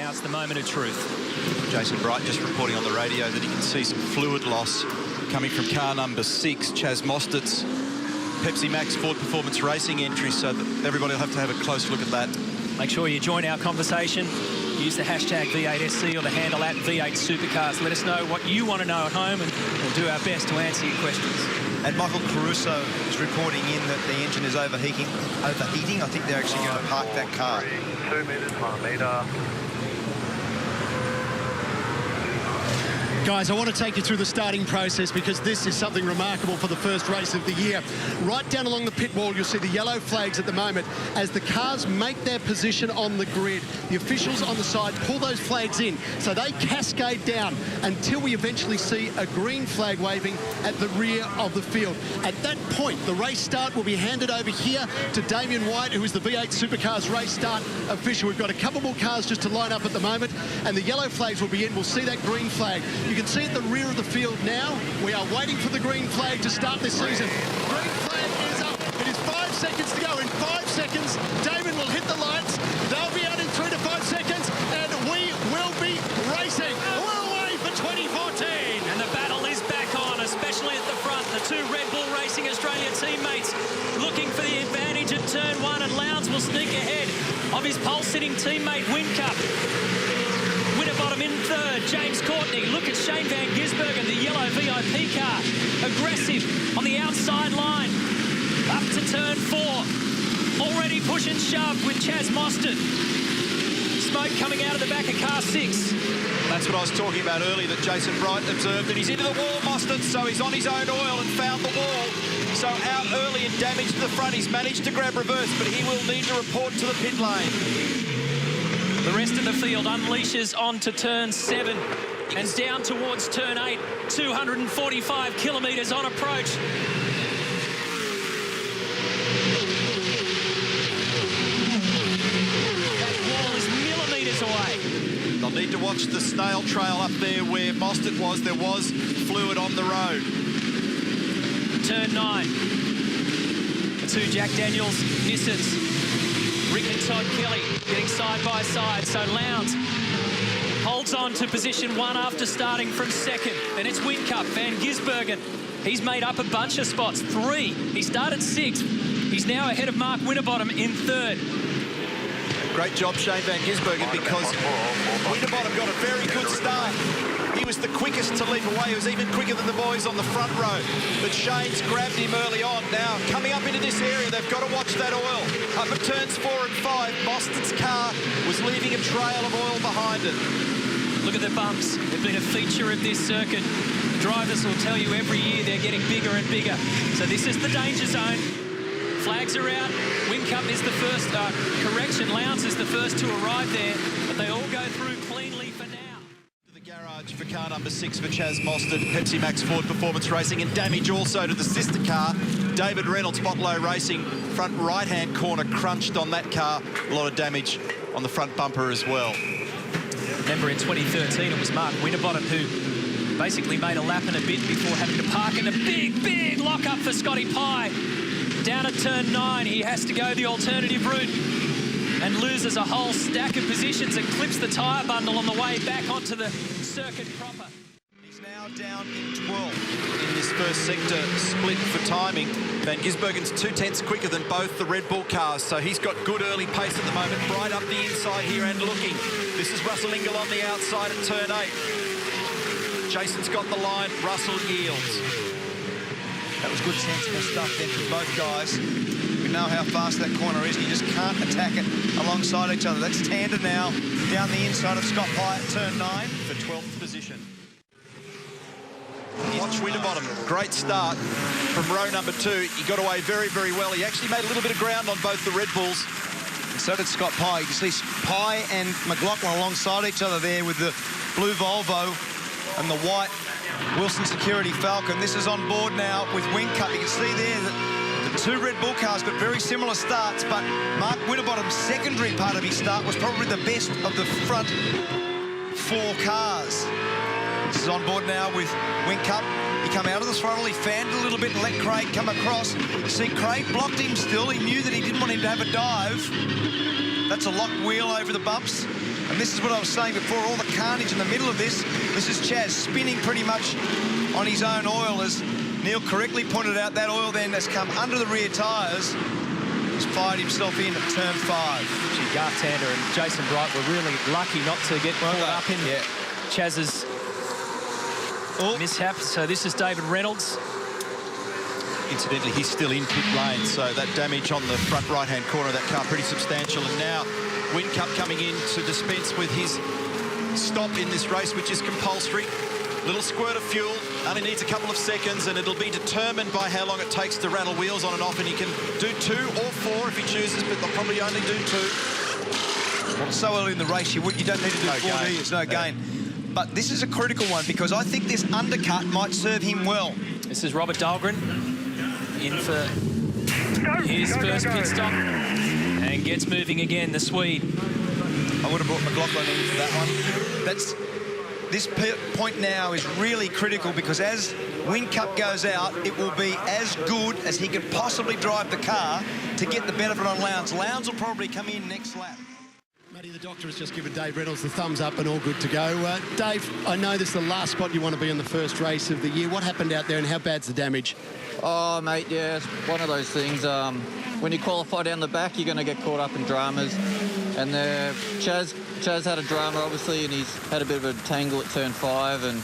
now it's the moment of truth. Jason Bright just reporting on the radio that he can see some fluid loss coming from car number 6, Chaz Mostert's Pepsi Max Ford Performance Racing entry, so that everybody will have to have a close look at that. Make sure you join our conversation. Use the hashtag V8SC or the handle at V8 Supercars. Let us know what you want to know at home, and we'll do our best to answer your questions. And Michael Caruso is reporting in that the engine is overheating. I think they're actually going to park that car. 2 meters, 1 meter. Guys, I want to take you through the starting process because this is something remarkable for the first race of the year. Right down along the pit wall, you'll see the yellow flags at the moment as the cars make their position on the grid. The officials on the side pull those flags in, so they cascade down until we eventually see a green flag waving at the rear of the field. At that point, the race start will be handed over here to Damien White, who is the V8 Supercars race start official. We've got a couple more cars just to line up at the moment, and the yellow flags will be in. We'll see that green flag. You can see at the rear of the field now, we are waiting for the green flag to start this season. Green flag is up. It is 5 seconds to go. In 5 seconds, Damon will hit the lights. They'll be out in 3 to 5 seconds, and we will be racing. We're away for 2014. And the battle is back on, especially at the front. The two Red Bull Racing Australia teammates looking for the advantage at turn 1, and Lowndes will sneak ahead of his pole-sitting teammate Whincup. Winterbottom in third, James Courtney. Look at Shane Van Gisbergen, the yellow VIP car. Aggressive on the outside line. Up to turn 4. Already push and shove with Chaz Mostert. Smoke coming out of the back of car 6. That's what I was talking about earlier, that Jason Bright observed that he's into the wall, Mostert, so he's on his own oil and found the wall. So out early and damage to the front. He's managed to grab reverse, but he will need to report to the pit lane. The rest of the field unleashes onto turn 7 and down towards turn 8. 245 kilometres on approach. That wall is millimetres away. They'll need to watch the snail trail up there where Mostert was. There was fluid on the road. Turn 9. The two Jack Daniels Nissans. Rick and Todd Kelly getting side by side. So Lowndes holds on to position 1 after starting from 2nd. And it's Whincup, Van Gisbergen. He's made up a bunch of spots. 3. He started 6th. He's now ahead of Mark Winterbottom in 3rd. Great job, Shane Van Gisbergen, because Winterbottom got a very good start. He was the quickest to leap away. He was even quicker than the boys on the front row. But Shane's grabbed him early on. Now, coming up into this area, they've got to watch that oil. Up at turns 4 and 5, Mostert's car was leaving a trail of oil behind it. Look at the bumps. They've been a feature of this circuit. Drivers will tell you every year they're getting bigger and bigger. So this is the danger zone. Flags are out. Whincup is the first. Correction, Lowndes is the first to arrive there. But they all go through cleanly for now. The garage for car number 6 for Chaz Mostert, Pepsi Max Ford Performance Racing, and damage also to the sister car, David Reynolds, Botlow Racing. Front right-hand corner crunched on that car. A lot of damage on the front bumper as well. Remember in 2013 it was Mark Winterbottom who basically made a lap and a bit before having to park in a big lock-up for Scotty Pye. Down at turn 9, he has to go the alternative route and loses a whole stack of positions and clips the tyre bundle on the way back onto the circuit proper. He's now down in 12 in this first sector split for timing. Van Gisbergen's 2/10 quicker than both the Red Bull cars, so he's got good early pace at the moment. Right up the inside here and looking. This is Russell Ingall on the outside at turn 8. Jason's got the line, Russell yields. That was good sensible stuff then from both guys. We know how fast that corner is. You just can't attack it alongside each other. That's Tander now down the inside of Scott Pye at turn 9 for 12th position. Watch Winterbottom, great start from row number 2. He got away very, very well. He actually made a little bit of ground on both the Red Bulls. And so did Scott Pye. You can see Pye and McLaughlin alongside each other there with the blue Volvo and the white Wilson Security Falcon. This is on board now with Whincup. You can see there that the two Red Bull cars got very similar starts, but Mark Winterbottom's secondary part of his start was probably the best of the front 4 cars. This is on board now with Whincup. He come out of the throttle, he fanned a little bit and let Craig come across. You see, Craig blocked him still. He knew that he didn't want him to have a dive. That's a locked wheel over the bumps. And And this is what I was saying before, all the carnage in the middle of this. This is Chaz spinning pretty much on his own oil, as Neil correctly pointed out. That oil then has come under the rear tyres. He's fired himself in at turn 5. Gee, Gartander and Jason Bright were really lucky not to get caught up in Chaz's mishap. So this is David Reynolds. Incidentally, he's still in pit lane, so that damage on the front right-hand corner of that car pretty substantial. And now Whincup coming in to dispense with his stop in this race, which is compulsory. Little squirt of fuel, only needs a couple of seconds, and it'll be determined by how long it takes to rattle wheels on and off, and he can do 2 or 4 if he chooses, but they'll probably only do 2. Well, so early in the race, you don't need to do 4, do you? It's no gain. But this is a critical one, because I think this undercut might serve him well. This is Robert Dahlgren in for his first pit stop, and gets moving again, the Swede. I would have brought McLaughlin in for that one. This point now is really critical, because as Whincup goes out, it will be as good as he could possibly drive the car to get the benefit on Lowndes. Lowndes will probably come in next lap. Matty, the doctor has just given Dave Reynolds the thumbs up and all good to go. Dave, I know this is the last spot you want to be in the first race of the year. What happened out there and how bad's the damage? Oh, mate, yeah, it's one of those things. When you qualify down the back, you're going to get caught up in dramas. And Chaz had a drama, obviously, and he's had a bit of a tangle at turn 5, and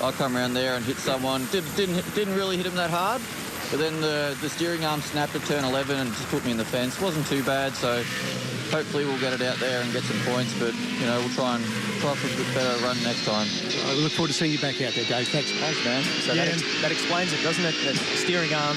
I come around there and hit someone. Didn't really hit him that hard, but then the steering arm snapped at turn 11 and just put me in the fence. Wasn't too bad, so hopefully we'll get it out there and get some points, but, you know, we'll try for a bit better run next time. I look forward to seeing you back out there, Dave. Thanks. Thanks, man. So that explains it, doesn't it? The steering arm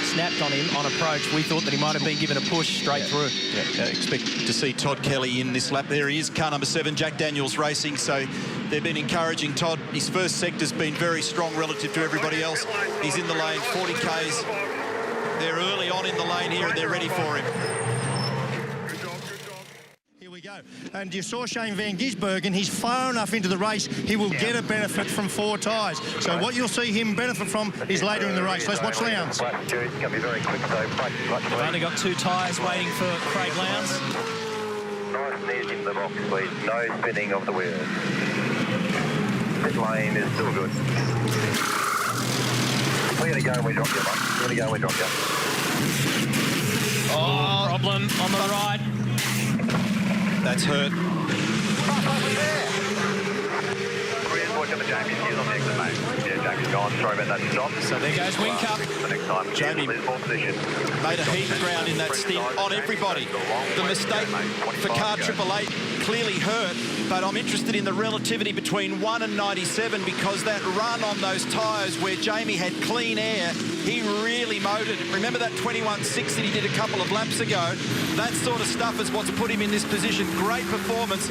snapped on him on approach. We thought that he might have been given a push straight through. Yeah, expect to see Todd Kelly in this lap. There he is, car number 7, Jack Daniels Racing. So they've been encouraging Todd. His first sector's been very strong relative to everybody else. He's in the lane, 40 Ks. They're early on in the lane here, and they're ready for him. Go. And you saw Shane Van Gisbergen, he's far enough into the race, he will get a benefit from 4 tyres. So what you'll see him benefit from is later in the race. Let's watch Lowndes. We've only got 2 tyres waiting for Craig Lowndes. Nice and easy in the box, please. No spinning of the wheels. Pit lane is still good. We're going to go and we drop you, mate. We're going to go and we drop you. Oh, problem on the right. That's hurt. Watching the Jamie. He's on the exit, mate. Yeah, Jamie's gone. Sorry about that stop. So there goes Whincup. The next time, Jamie made a heap of ground in that stint on everybody. The mistake for car 888 clearly hurt, but I'm interested in the relativity between 1 and 97, because that run on those tyres where Jamie had clean air, he really motored. Remember that 21.6 that he did a couple of laps ago? That sort of stuff is what's put him in this position. Great performance.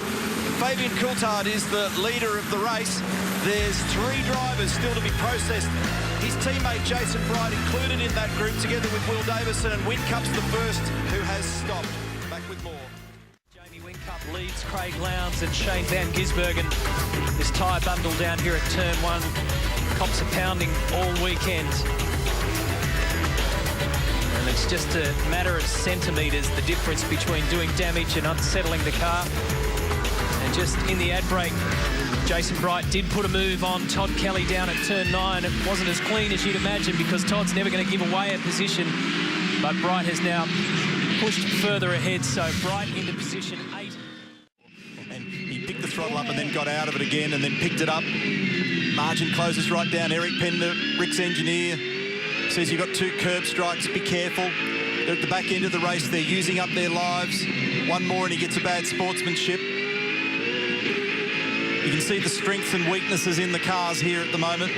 Fabian Coulthard is the leader of the race. There's 3 drivers still to be processed. His teammate Jason Bright included in that group, together with Will Davison, and Whincup's the first who has stopped. Back with more. Jamie Whincup leads Craig Lowndes and Shane Van Gisbergen. This tyre bundle down here at turn 1. Cops are pounding all weekend. And it's just a matter of centimetres, the difference between doing damage and unsettling the car. And just in the ad break, Jason Bright did put a move on Todd Kelly down at turn 9. It wasn't as clean as you'd imagine, because Todd's never going to give away a position. But Bright has now pushed further ahead, so Bright into position 8. And he picked the throttle up and then got out of it again and then picked it up. Margin closes right down. Eric Pender, Rick's engineer, says you've got 2 curb strikes, be careful. They're at the back end of the race, they're using up their lives. One more and he gets a bad sportsmanship. You can see the strengths and weaknesses in the cars here at the moment.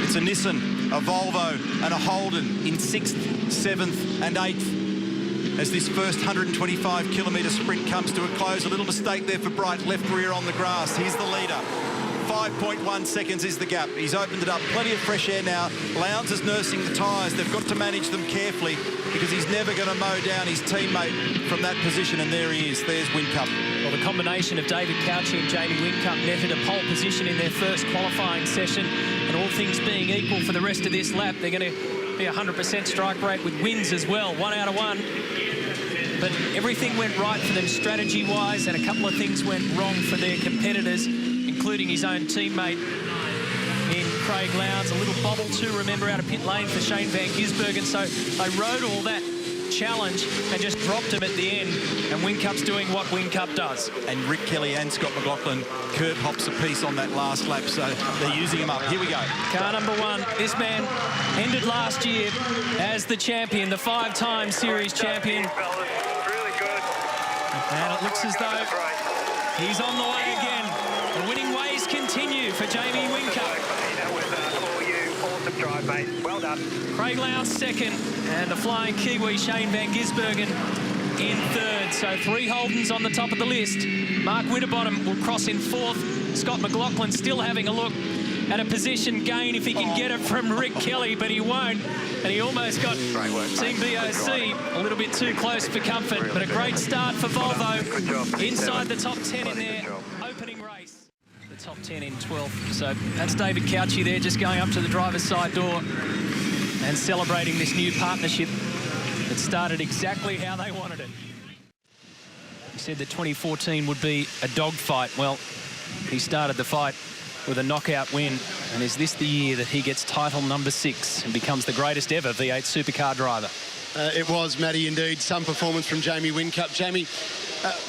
It's a Nissan, a Volvo and a Holden in 6th, 7th and 8th as this first 125-kilometre sprint comes to a close. A little mistake there for Bright, left rear on the grass. He's the leader. 5.1 seconds is the gap. He's opened it up. Plenty of fresh air now. Lowndes is nursing the tyres. They've got to manage them carefully, because he's never going to mow down his teammate from that position. And there he is. There's Whincup. Well, the combination of David Cauchi and Jamie Whincup netted a pole position in their first qualifying session. And all things being equal for the rest of this lap, they're going to be 100% strike rate with wins as well. 1 out of 1. but everything went right for them strategy-wise, and a couple of things went wrong for their competitors, including his own teammate in Craig Lowndes. A little bobble too, remember, out of pit lane for Shane Van Gisbergen. So they rode all that challenge and just dropped him at the end, and Whincup's doing what Whincup does. And Rick Kelly and Scott McLaughlin curb hops a piece on that last lap, so they're using him up. Here we go. Car number 1. This man ended last year as the champion, the 5-time series champion. Really good. And it looks as though he's on the way again. The winning ways continue for Jamie Whincup. That was all you. Awesome drive, mate. Well done. Craig Lowndes second, and the flying Kiwi Shane Van Gisbergen in third. So 3 Holdens on the top of the list. Mark Winterbottom will cross in 4th. Scott McLaughlin still having a look at a position gain if he can get it from Rick Kelly, but he won't. And he almost got Team BOC a little bit too close for comfort. But a great start for Volvo inside the top 10 in their opening race. The top 10 in 12th. So that's David Couchy there, just going up to the driver's side door and celebrating this new partnership that started exactly how they wanted it. He said that 2014 would be a dogfight. Well, he started the fight with a knockout win, and is this the year that he gets title number 6 and becomes the greatest ever V8 supercar driver? It was, Matty, indeed. Some performance from Jamie Whincup. Jamie,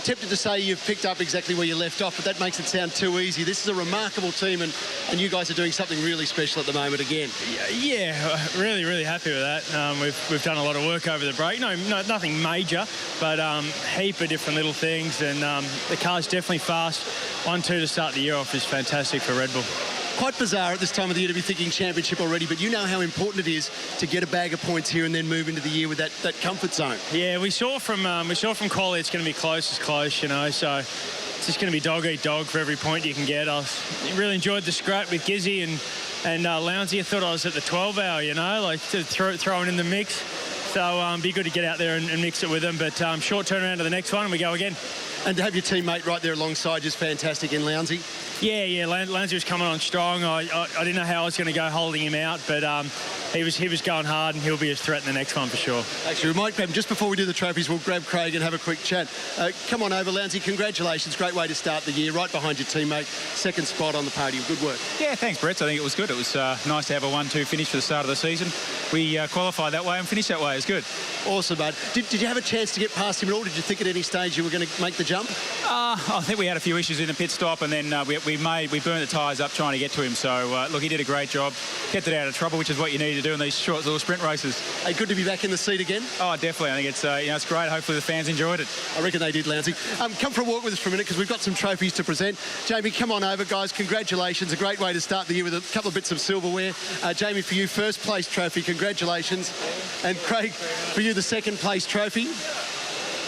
tempted to say you've picked up exactly where you left off, but that makes it sound too easy. This is a remarkable team, and you guys are doing something really special at the moment again. Yeah, really happy with that. We've done a lot of work over the break. No, nothing major, but heap of different little things, and the car's definitely fast. 1-2 to start the year off is fantastic for Red Bull. Quite bizarre at this time of the year to be thinking championship already, but you know how important it is to get a bag of points here and then move into the year with that comfort zone. Yeah, we saw from quali it's going to be close, you know, so it's just going to be dog eat dog for every point you can get. I really enjoyed the scrap with Gizzy and Lounsey. I thought I was at the 12-hour, you know, like to throw in the mix. So be good to get out there and mix it with them. But short turnaround to the next one and we go again. And to have your teammate right there alongside you is fantastic in Lounsey. Yeah, Lounsey was coming on strong. I didn't know how I was going to go holding him out, but he was going hard, and he'll be a threat in the next one for sure. Actually, we might grab, just before we do the trophies, we'll grab Craig and have a quick chat. Come on over, Lounsey. Congratulations. Great way to start the year, right behind your teammate. Second spot on the podium. Good work. Yeah, thanks, Brett. I think it was good. It was nice to have a 1-2 finish for the start of the season. We qualified that way and finished that way. It was good. Awesome, mate. Did you have a chance to get past him at all? Did you think at any stage you were going to make the jump? I think we had a few issues in the pit stop, and then we burned the tyres up trying to get to him. So, look, he did a great job. Kept it out of trouble, which is what you need to do in these short little sprint races. Hey, good to be back in the seat again. Oh, definitely. I think it's it's great. Hopefully the fans enjoyed it. I reckon they did, Lounsey. Come for a walk with us for a minute because we've got some trophies to present. Jamie, come on over, guys. Congratulations. A great way to start the year with a couple of bits of silverware. Jamie, for you, first place trophy. Congratulations. And Craig, for you, the second place trophy.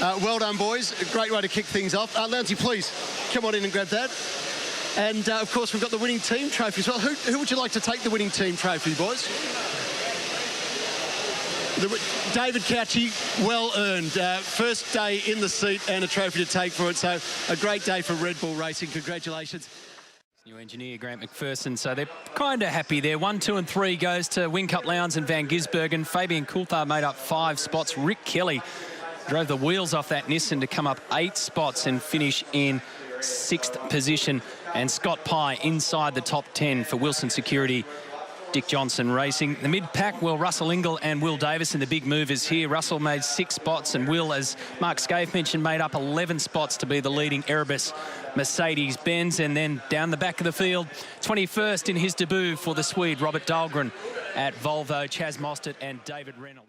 Well done, boys. A great way to kick things off. Lounsey, please come on in and grab that. And, of course, we've got the winning team trophy as well. Who would you like to take the winning team trophy, boys? David Couchy, well earned. First day in the seat and a trophy to take for it. So a great day for Red Bull Racing. Congratulations. New engineer Grant McPherson, so they're kind of happy there. 1, 2 and 3 goes to Whincup, Lowndes and Van Gisbergen. Fabian Coulthard made up 5 spots. Rick Kelly drove the wheels off that Nissan to come up 8 spots and finish in 6th position. And Scott Pye inside the top 10 for Wilson Security, Dick Johnson Racing. The mid-pack, well, Russell Ingall and Will Davison, the big movers here. Russell made 6 spots, and Will, as Mark Scaife mentioned, made up 11 spots to be the leading Erebus Mercedes-Benz. And then down the back of the field, 21st in his debut for the Swede, Robert Dahlgren at Volvo, Chaz Mostert and David Reynolds.